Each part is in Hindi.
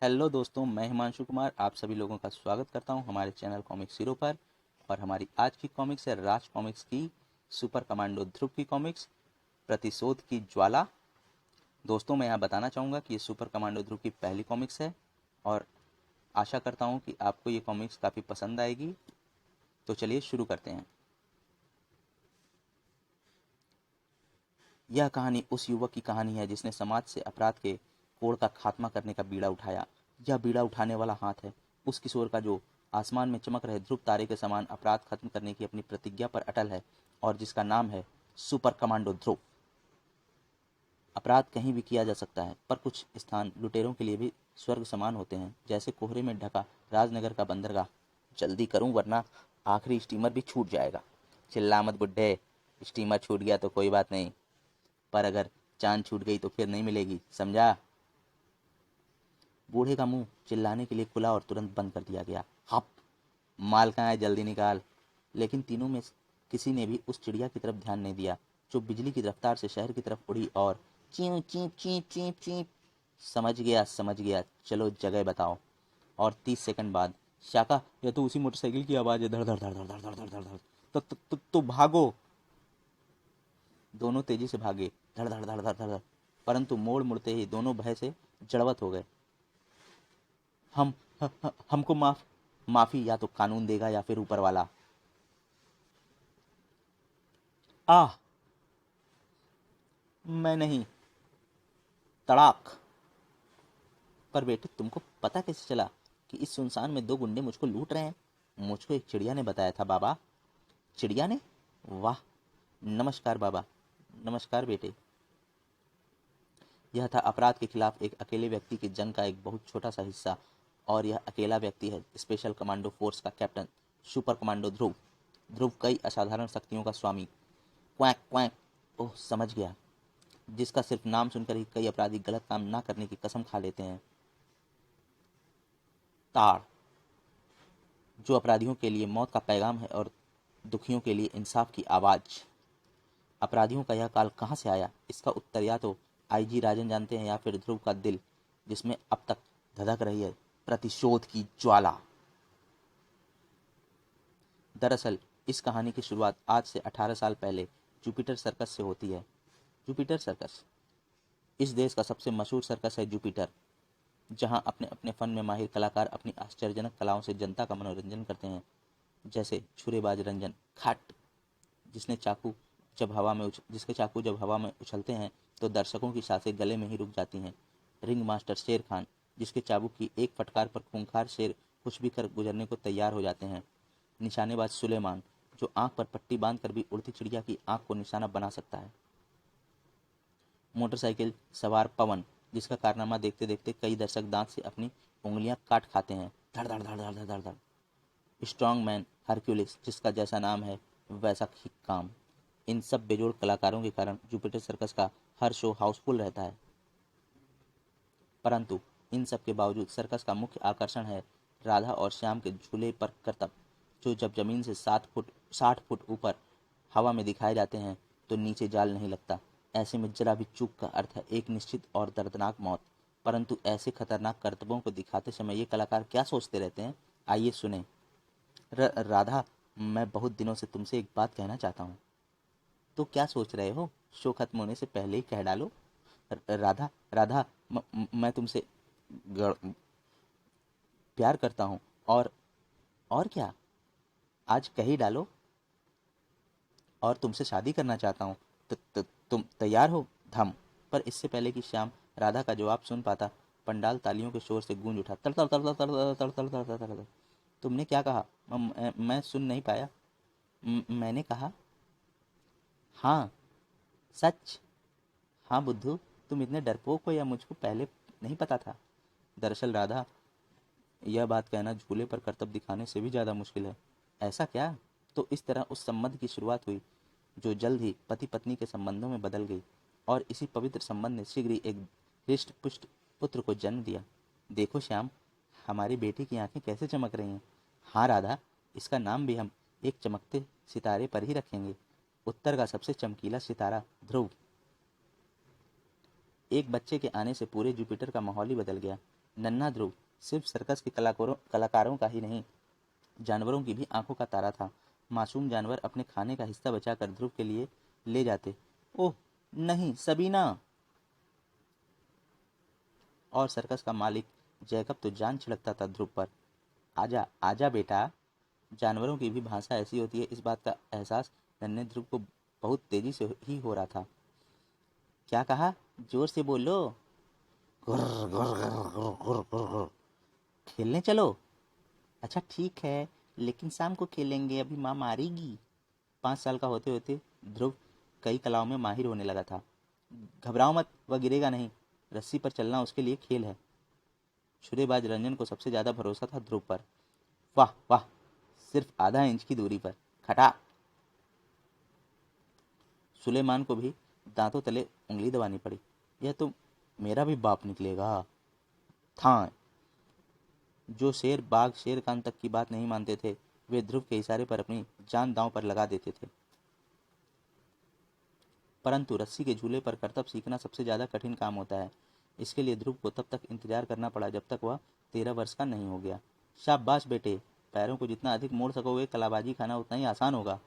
हेलो दोस्तों, मैं हिमांशु कुमार आप सभी लोगों का स्वागत करता हूं हमारे चैनल कॉमिक्स हीरो पर। और हमारी आज की कॉमिक्स है राज कॉमिक्स की सुपर कमांडो ध्रुव की कॉमिक्स प्रतिशोध की ज्वाला। दोस्तों, मैं यहाँ बताना चाहूँगा कि ये सुपर कमांडो ध्रुव की पहली कॉमिक्स है और आशा करता हूँ कि आपको ये कॉमिक्स काफ़ी पसंद आएगी। तो चलिए शुरू करते हैं। यह कहानी उस युवक की कहानी है जिसने समाज से अपराध के कोड़ का खात्मा करने का बीड़ा उठाया। यह बीड़ा उठाने वाला हाथ है उस किशोर का जो आसमान में चमक रहे ध्रुव तारे के समान अपराध खत्म करने की अपनी प्रतिज्ञा पर अटल है और जिसका नाम है सुपर कमांडो ध्रुव। अपराध कहीं भी किया जा सकता है, पर कुछ स्थान लुटेरों के लिए भी स्वर्ग समान होते हैं, जैसे कोहरे में ढका राजनगर का बंदरगाह। जल्दी करूं वरना आखिरी स्टीमर भी छूट जाएगा। चिल्ला मत बुड्ढे, स्टीमर छूट गया तो कोई बात नहीं, पर अगर चांद छूट गई तो फिर नहीं मिलेगी, समझा? बूढ़े का मुंह चिल्लाने के लिए खुला और तुरंत बंद कर दिया गया। हप! माल कहाँ है, जल्दी निकाल। लेकिन तीनों में किसी ने भी उस चिड़िया की तरफ ध्यान नहीं दिया जो बिजली की रफ्तार से शहर की तरफ उड़ी और चीं चीं चीं चीं चीं। समझ गया, चलो जगह बताओ। और 30 सेकंड बाद, शाका, यह तो उसी मोटरसाइकिल की आवाज है। धड़ धड़ धड़ धड़ धड़ धड़ धड़ धड़ धड़। तो भागो। दोनों तेजी से भागे, धड़ धड़ धड़ धड़ धड़ धड़। परंतु मोड़ मुड़ते ही दोनों भय से जड़वत हो गए। हम हमको माफी या तो कानून देगा या फिर ऊपर वाला। आह! मैं नहीं। तड़ाक! पर बेटे, तुमको पता कैसे चला कि इस सुनसान में दो गुंडे मुझको लूट रहे हैं? मुझको एक चिड़िया ने बताया था बाबा। चिड़िया ने? वाह! नमस्कार बाबा। नमस्कार बेटे। यह था अपराध के खिलाफ एक अकेले व्यक्ति की जंग का एक बहुत छोटा सा हिस्सा। और यह अकेला व्यक्ति है स्पेशल कमांडो फोर्स का कैप्टन, सुपर कमांडो ध्रुव। ध्रुव कई असाधारण शक्तियों का स्वामी। क्वैंक क्वैंक। ओह, समझ गया। जिसका सिर्फ नाम सुनकर ही कई अपराधी गलत काम ना करने की कसम खा लेते हैं। ताड़! जो अपराधियों के लिए मौत का पैगाम है और दुखियों के लिए इंसाफ की आवाज। अपराधियों का यह काल कहाँ से आया, इसका उत्तर या तो आईजी राजन जानते हैं या फिर ध्रुव का दिल, जिसमें अब तक धधक रही है प्रतिशोध की ज्वाला। दरअसल इस कहानी की शुरुआत आज से 18 साल पहले जुपिटर सर्कस से होती है। जुपिटर सर्कस इस देश का सबसे मशहूर सर्कस है। जुपिटर, जहां अपने अपने फन में माहिर कलाकार अपनी आश्चर्यजनक कलाओं से जनता का मनोरंजन करते हैं, जैसे छुरेबाज रंजन खट, जिसने चाकू जिसके चाकू जब हवा में उछलते हैं तो दर्शकों की सांसें गले में ही रुक जाती हैं। रिंग मास्टर शेर खान, जिसके चाबुक की एक फटकार पर खूंखार शेर कुछ भी कर गुजरने को तैयार हो जाते हैं। निशानेबाज सुलेमान, जो आंख पर पट्टी बांधकर भी उड़ती चिड़िया की आंख को निशाना बना सकता है। मोटरसाइकिल सवार पवन, जिसका कारनामा देखते देखते कई दर्शक दांत से अपनी उंगलियां काट खाते हैं। धड़ धड़ धड़ धड़ धड़ धड़ धड़। स्ट्रॉन्ग मैन हरक्यूलिस, जिसका जैसा नाम है वैसा ही काम। इन सब बेजोड़ कलाकारों के कारण जुपिटर सर्कस का हर शो हाउसफुल रहता है। परंतु इन सब के बावजूद सर्कस का मुख्य आकर्षण है राधा और श्याम के झूले पर करतब, जो जब जमीन से 60 फुट ऊपर हवा में दिखाए जाते हैं तो नीचे जाल नहीं लगता। ऐसे में जरा भी चूक का अर्थ है एक निश्चित और दर्दनाक मौत। परंतु ऐसे खतरनाक करतबों को दिखाते समय ये कलाकार क्या सोचते रहते हैं, आइए सुने। राधा, मैं बहुत दिनों से तुमसे एक बात कहना चाहता हूँ। तो क्या सोच रहे हो? शो खत्म होने से पहले ही कह डालो। राधा, राधा, मैं तुमसे प्यार करता हूँ। और क्या? आज कह ही डालो। और तुमसे शादी करना चाहता हूँ। तुम तैयार हो? धम! पर इससे पहले कि श्याम राधा का जवाब सुन पाता, पंडाल तालियों के शोर से गूंज उठा। तड़ तड़ तड़ तड़ तड़ तड़ तड़ तड़ तड़ तड़। तुमने क्या कहा? मैं सुन नहीं पाया। मैंने कहा हाँ, सच। हाँ बुद्धू, तुम इतने डरपोक हो या मुझको पहले नहीं पता था? दरअसल राधा, यह बात कहना झूले पर करतब दिखाने से भी ज़्यादा मुश्किल है। ऐसा क्या? तो इस तरह उस संबंध की शुरुआत हुई जो जल्द ही पति पत्नी के संबंधों में बदल गई। और इसी पवित्र संबंध ने शीघ्र ही एक हृष्ट पुष्ट पुत्र को जन्म दिया। देखो श्याम, हमारी बेटी की आंखें कैसे चमक रही हैं। हाँ राधा, इसका नाम भी हम एक चमकते सितारे पर ही रखेंगे। उत्तर का सबसे चमकीला सितारा ध्रुव। एक बच्चे के आने से पूरे जुपिटर का माहौल ही बदल गया। नन्हा ध्रुव सिर्फ सर्कस के कलाकारों का ही नहीं, जानवरों की भी आंखों का तारा था। मासूम जानवर अपने खाने का हिस्सा बचाकर ध्रुव के लिए ले जाते। ओह नहीं सबीना! और सर्कस का मालिक जैकब तो जान छिड़कता था ध्रुव पर। आजा आजा बेटा! जानवरों की भी भाषा ऐसी होती है, इस बात का एहसास नन्हे ध्रुव को बहुत तेजी से ही हो रहा था। क्या कहा? जोर से बोलो। गुर्र, गुर्र, गुर्र, गुर्र, गुर्र, गुर्र, गुर्र। खेलने चलो। अच्छा ठीक है, लेकिन शाम को खेलेंगे, अभी माँ मारेगी। 5 साल का होते होते ध्रुव कई कलाओं में माहिर होने लगा था। घबराओ मत, वह गिरेगा नहीं। रस्सी पर चलना उसके लिए खेल है। छुरेबाज रंजन को सबसे ज्यादा भरोसा था ध्रुव पर। वाह वाह! सिर्फ आधा इंच की दूरी पर खटा! सुलेमान को भी दांतों तले उंगली दबानी पड़ी। यह तो मेरा भी बाप निकलेगा था। जो शेर बाघ शेर खान तक की बात नहीं मानते थे, वे ध्रुव के इशारे पर अपनी जान दांव पर लगा देते थे। परंतु रस्सी के झूले पर करतब सीखना सबसे ज्यादा कठिन काम होता है। इसके लिए ध्रुव को तब तक इंतजार करना पड़ा जब तक वह 13 वर्ष का नहीं हो गया। शाबाश बेटे! पैरों को जितना अधिक मोड़ सकोगे, कलाबाजी खाना उतना ही आसान होगा।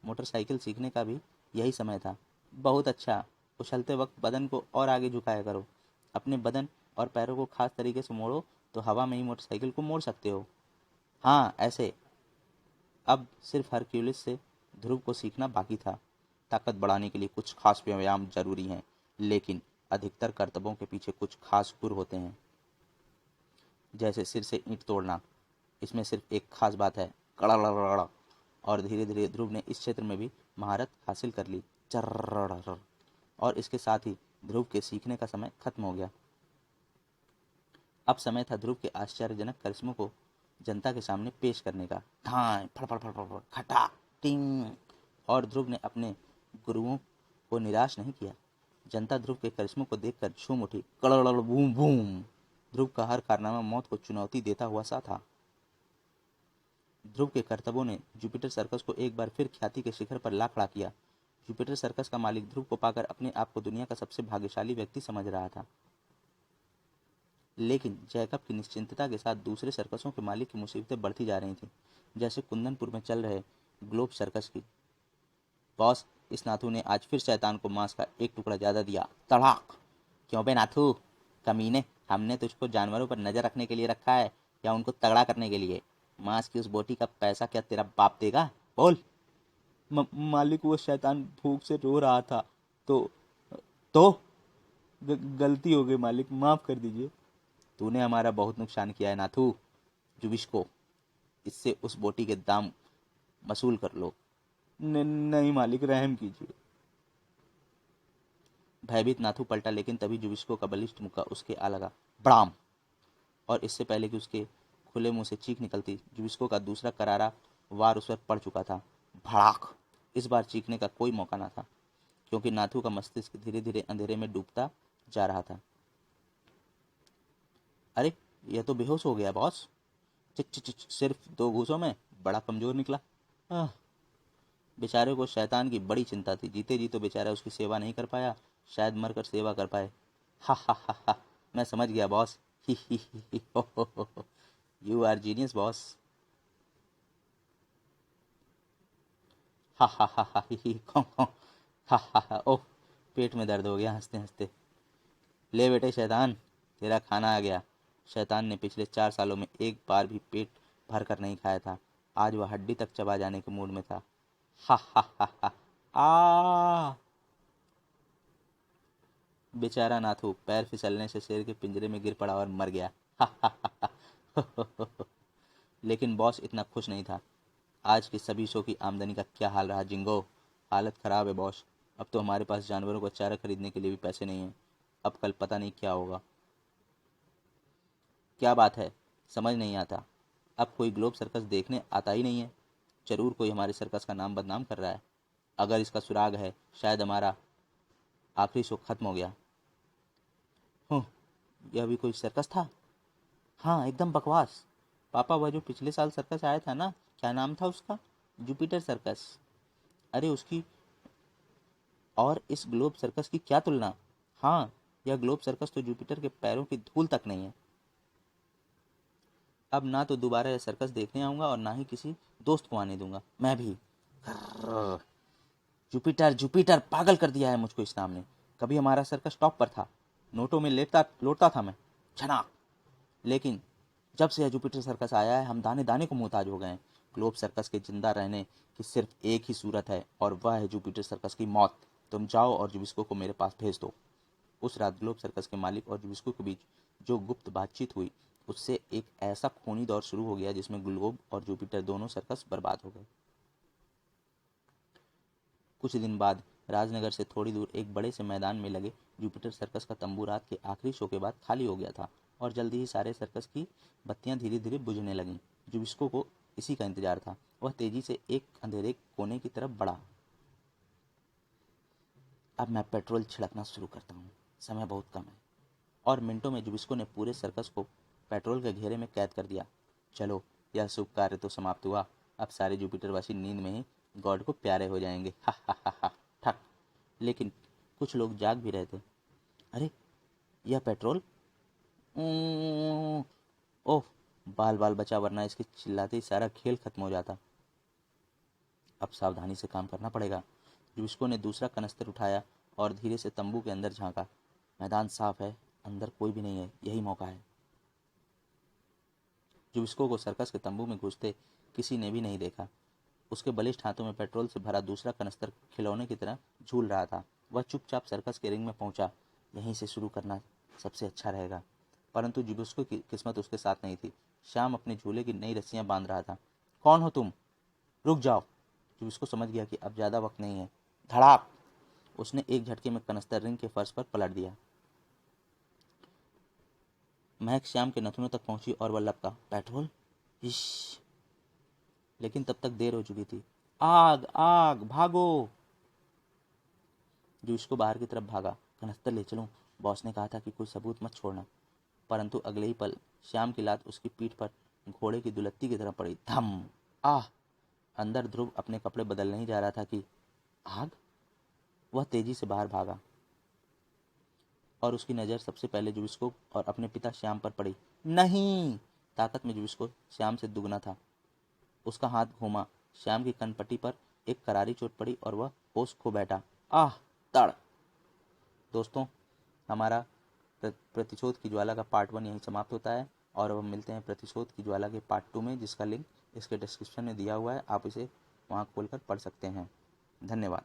मोटरसाइकिल सीखने का भी यही समय था। बहुत अच्छा! उछलते वक्त बदन को और आगे झुकाया करो। अपने बदन और पैरों को खास तरीके से मोड़ो तो हवा में ही मोटरसाइकिल को मोड़ सकते हो। हाँ ऐसे। अब सिर्फ हरक्यूलिस से ध्रुव को सीखना बाकी था। ताकत बढ़ाने के लिए कुछ खास व्यायाम जरूरी हैं, लेकिन अधिकतर करतबों के पीछे कुछ खास गुर होते हैं। जैसे सिर से ईंट तोड़ना, इसमें सिर्फ एक खास बात है, कड़ा। और धीरे धीरे ध्रुव ने इस क्षेत्र में भी महारत हासिल कर ली। चर्र। और इसके साथ ही ध्रुव के सीखने का समय खत्म हो गया। अब समय था ध्रुव के आश्चर्यजनक करिश्मों को जनता के सामने पेश करने का। ठाई फड़ फड़ फड़ फड़ खटा टिंग! और ध्रुव ने अपने गुरुओं को निराश नहीं किया। जनता ध्रुव के करिश्मों को देखकर झूम उठी। कड़ड़ बूम बूम! ध्रुव का हर कारनामा मौत को चुनौती देता हुआ सा था। ध्रुव के करतबों ने जुपिटर सर्कस को एक बार फिर ख्याति के शिखर पर ला खड़ा किया। जुपिटर सर्कस का मालिक ध्रुव को पाकर अपने आप को दुनिया का सबसे भाग्यशाली व्यक्ति समझ रहा था। लेकिन जैकब की निश्चिंतता के साथ दूसरे सर्कसों के मालिक की मुसीबतें बढ़ती जा रही थीं, जैसे कुंदनपुर में चल रहे ग्लोब सर्कस की। बॉस, इस नाथू ने आज फिर शैतान को मांस का एक टुकड़ा ज्यादा दिया। तड़ाक! क्यों बे नाथू? कमीने, हमने तुझको जानवरों पर नजर रखने के लिए रखा है या उनको तगड़ा करने के लिए? मांस की उस बोटी का पैसा क्या तेरा बाप देगा? बोल। मालिक, वो शैतान भूख से रो रहा था तो तो गलती हो गई मालिक, माफ कर दीजिए। तूने हमारा बहुत नुकसान किया है नाथू। जुबिश को इससे उस बोटी के दाम वसूल कर लो। नहीं मालिक, रहम कीजिए। भयभीत नाथू पलटा, लेकिन तभी जुबिस्को का बलिष्ठ मुक्का उसके आ लगा। बड़ाम! और इससे पहले कि उसके खुले मुंह से चीख निकलती, जुबिस्को का दूसरा करारा वार उस पर पड़ चुका था। भड़ाक! इस बार चीखने का कोई मौका न था, क्योंकि नाथू का मस्तिष्क धीरे धीरे अंधेरे में डूबता जा रहा था। अरे, यह तो बेहोश हो गया बॉस। चिच चिच चिच, सिर्फ 2 घूसों में? बड़ा कमजोर निकला। आह! बेचारे को शैतान की बड़ी चिंता थी। जीते जी तो बेचारा उसकी सेवा नहीं कर पाया, शायद मरकर सेवा कर पाए। हा हा हा हा! मैं समझ गया बॉस। ही हो। You are genius boss. हा हा हा हा ही खो खो। हा ओह! पेट में दर्द हो गया हंसते हंसते। ले बेटे शैतान, तेरा खाना आ गया। शैतान ने पिछले 4 सालों में एक बार भी पेट भर कर नहीं खाया था। आज वह हड्डी तक चबा जाने के मूड में था। हा हा हा हा! आ! बेचारा नाथू पैर फिसलने से शेर के पिंजरे में गिर पड़ा और मर गया। हा हा हा हा! लेकिन बॉस इतना खुश नहीं था। आज की सभी शो की आमदनी का क्या हाल रहा जिंगो? हालत खराब है बॉस। अब तो हमारे पास जानवरों को चारा खरीदने के लिए भी पैसे नहीं हैं। अब कल पता नहीं क्या होगा। क्या बात है, समझ नहीं आता। अब कोई ग्लोब सर्कस देखने आता ही नहीं है। जरूर कोई हमारे सर्कस का नाम बदनाम कर रहा है। अगर इसका सुराग है, शायद हमारा आखिरी शो खत्म हो गया। हूँ, यह भी कोई सर्कस था? हाँ, एकदम बकवास। पापा, वह जो पिछले साल सर्कस आया था ना, क्या नाम था उसका? Jupiter circus. अरे उसकी और इस ग्लोब सर्कस की क्या तुलना? हाँ, यह ग्लोब सर्कस तो जुपिटर के पैरों की धूल तक नहीं है। अब ना तो दोबारा यह सर्कस देखने आऊँगा और ना ही किसी दोस्त को आने दूंगा। मैं भी। जुपिटर जुपिटर, पागल कर दिया है मुझको इस नाम ने। कभी हमारा सर्कस टॉप पर था, नोटों में लेटता लौटता था मैं, छनाक। लेकिन जब से यह जुपिटर सर्कस आया है, हम दाने दाने को मोहताज हो गए हैं। ग्लोब सर्कस के जिंदा रहने की सिर्फ एक ही सूरत है, और वह है जुपिटर सर्कस की मौत। तुम जाओ और जुबिस्को को मेरे पास भेज दो। उस रात ग्लोब सर्कस के मालिक और जुबिस्को के बीच जो गुप्त बातचीत हुई, उससे एक ऐसा खूनी दौर शुरू हो गया जिसमें ग्लोब और जुपिटर दोनों सर्कस बर्बाद हो गए। कुछ दिन बाद राजनगर से थोड़ी दूर एक बड़े से मैदान में लगे जुपिटर सर्कस का तंबू रात के आखिरी शो के बाद खाली हो गया था, और जल्दी ही सारे सर्कस की बत्तियां धीरे धीरे बुझने लगीं। जुबिस्को को इसी का इंतजार था। वह तेजी से एक अंधेरे कोने की तरफ बढ़ा। अब मैं पेट्रोल छिड़कना शुरू करता हूँ, समय बहुत कम है। और मिनटों में जुबिस्को ने पूरे सर्कस को पेट्रोल के घेरे में कैद कर दिया। चलो, यह शुभ कार्य तो समाप्त हुआ। अब सारे जुपिटरवासी नींद में ही गॉड को प्यारे हो जाएंगे। हा हा हा हा। ठक। लेकिन कुछ लोग जाग भी रहे थे। अरे, यह पेट्रोल। ओह, बाल बाल बचा, वरना इसके चिल्लाते ही सारा खेल खत्म हो जाता। अब सावधानी से काम करना पड़ेगा। जुबिस्को ने दूसरा कनस्तर उठाया और धीरे से तंबू के अंदर झांका। मैदान साफ है, अंदर कोई भी नहीं है, यही मौका है। जुबिस्को को सर्कस के तंबू में घुसते किसी ने भी नहीं देखा। उसके बलिष्ठ हाथों में पेट्रोल से भरा दूसरा कनस्तर खिलौने की तरह झूल रहा था। वह चुपचाप सर्कस के रिंग में पहुंचा। यहीं से शुरू करना सबसे अच्छा रहेगा। परंतु जुबिस्को की किस्मत उसके साथ नहीं थी। श्याम अपने झूले की नई रस्सियां बांध रहा था। कौन हो तुम? रुक जाओ। जुबिस्को समझ गया कि अब ज्यादा वक्त नहीं है। धड़ाक। उसने एक झटके में कनस्तर रिंग के फर्श पर पलट दिया। महक श्याम के नथुनों तक पहुंची और वह लपका, पेट्रोल? इश। लेकिन तब तक देर हो चुकी थी। आग आग, भागो! जुबिस्को बाहर की तरफ भागा। कनस्तर ले चलूं, बॉस ने कहा था कि कोई सबूत मत छोड़ना। परंतु अगले ही पल श्याम की लात उसकी पीठ पर घोड़े की दुलत्ती की तरह पड़ी। धम। आह! अंदर ध्रुव अपने कपड़े बदलने ही जा रहा था कि आग। वह तेजी से बाहर भागा और उसकी नज़र सबसे पहले जुबिस्को और अपने पिता श्याम पर पड़ी। नहीं! ताकत में जुबिस्को श्याम से दुगना था। उसका हाथ घूमा, श्याम की कनपट्टी पर एक करारी चोट पड़ी और वह होश खो बैठा। आह! तड़! दोस्तों, हमारा प्रतिशोध की ज्वाला का पार्ट 1 यहीं समाप्त होता है, और अब हम मिलते हैं प्रतिशोध की ज्वाला के पार्ट 2 में, जिसका लिंक इसके डिस्क्रिप्शन में दिया हुआ है। आप इसे वहाँ खोलकर पढ़ सकते हैं। धन्यवाद।